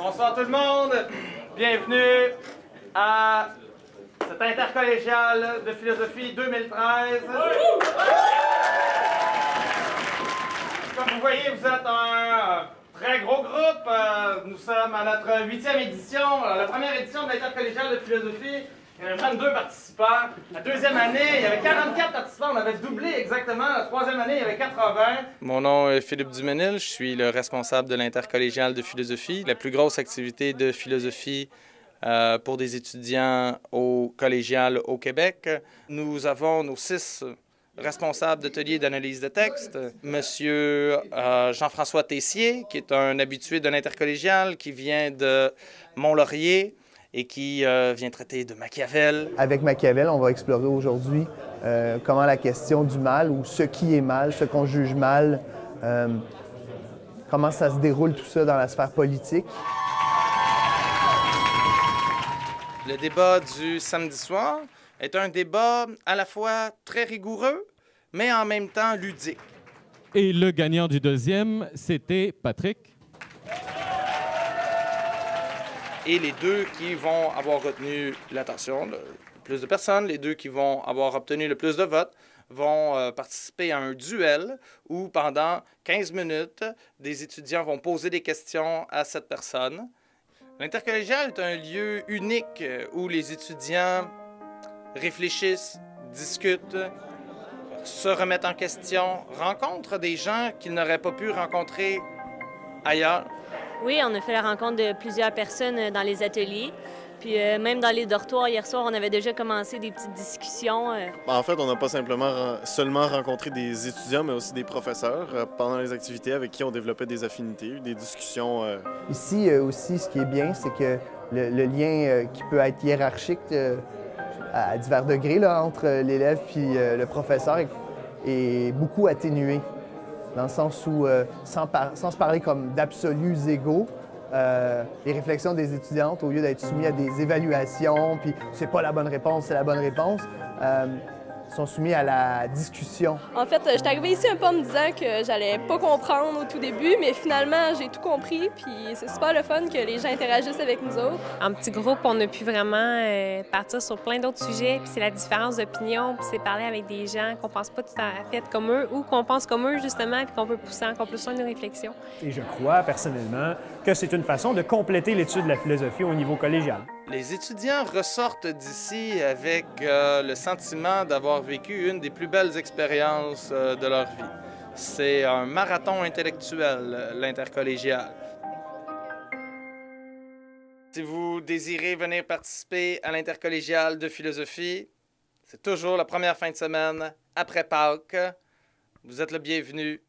Bonsoir tout le monde. Bienvenue à cette intercollégiale de philosophie 2013. Comme vous voyez, vous êtes un très gros groupe. Nous sommes à notre 8e édition, la première édition de l'intercollégiale de philosophie. Il y avait 22 participants. La deuxième année, il y avait 44 participants. On avait doublé exactement. La troisième année, il y avait 80. Mon nom est Philippe Duménil. Je suis le responsable de l'intercollégiale de philosophie, la plus grosse activité de philosophie pour des étudiants au collégial au Québec. Nous avons nos 6 responsables d'atelier d'analyse de texte. Monsieur Jean-François Tessier, qui est un habitué de l'intercollégiale, qui vient de Mont-Laurier et qui vient traiter de Machiavel. Avec Machiavel, on va explorer aujourd'hui comment la question du mal, ou ce qui est mal, ce qu'on juge mal, comment ça se déroule tout ça dans la sphère politique. Le débat du samedi soir est un débat à la fois très rigoureux, mais en même temps ludique. Et le gagnant du deuxième, c'était Patrick. Et les deux qui vont avoir retenu l'attention de plus de personnes, les deux qui vont avoir obtenu le plus de votes, vont participer à un duel où, pendant 15 minutes, des étudiants vont poser des questions à cette personne. L'intercollégial est un lieu unique où les étudiants réfléchissent, discutent, se remettent en question, rencontrent des gens qu'ils n'auraient pas pu rencontrer ailleurs. Oui, on a fait la rencontre de plusieurs personnes dans les ateliers. Puis même dans les dortoirs, hier soir, on avait déjà commencé des petites discussions. En fait, on n'a pas seulement rencontré des étudiants, mais aussi des professeurs pendant les activités avec qui on développait des affinités, des discussions. Ici aussi, ce qui est bien, c'est que le lien qui peut être hiérarchique à divers degrés là, entre l'élève et le professeur est beaucoup atténué. Dans le sens où, sans se parler comme d'absolus égaux, les réflexions des étudiantes, au lieu d'être soumises à des évaluations, puis c'est pas la bonne réponse, c'est la bonne réponse, sont soumis à la discussion. En fait, je suis arrivée ici un peu en me disant que j'allais pas comprendre au tout début, mais finalement, j'ai tout compris, puis c'est super le fun que les gens interagissent avec nous autres. En petit groupe, on a pu vraiment partir sur plein d'autres sujets, puis c'est la différence d'opinion, puis c'est parler avec des gens qu'on pense pas tout à fait comme eux, ou qu'on pense comme eux, justement, puis qu'on peut pousser encore plus loin nos réflexions. Et je crois, personnellement, que c'est une façon de compléter l'étude de la philosophie au niveau collégial. Les étudiants ressortent d'ici avec le sentiment d'avoir vécu une des plus belles expériences de leur vie. C'est un marathon intellectuel, l'intercollégial. Si vous désirez venir participer à l'intercollégial de philosophie, c'est toujours la première fin de semaine après Pâques. Vous êtes le bienvenu.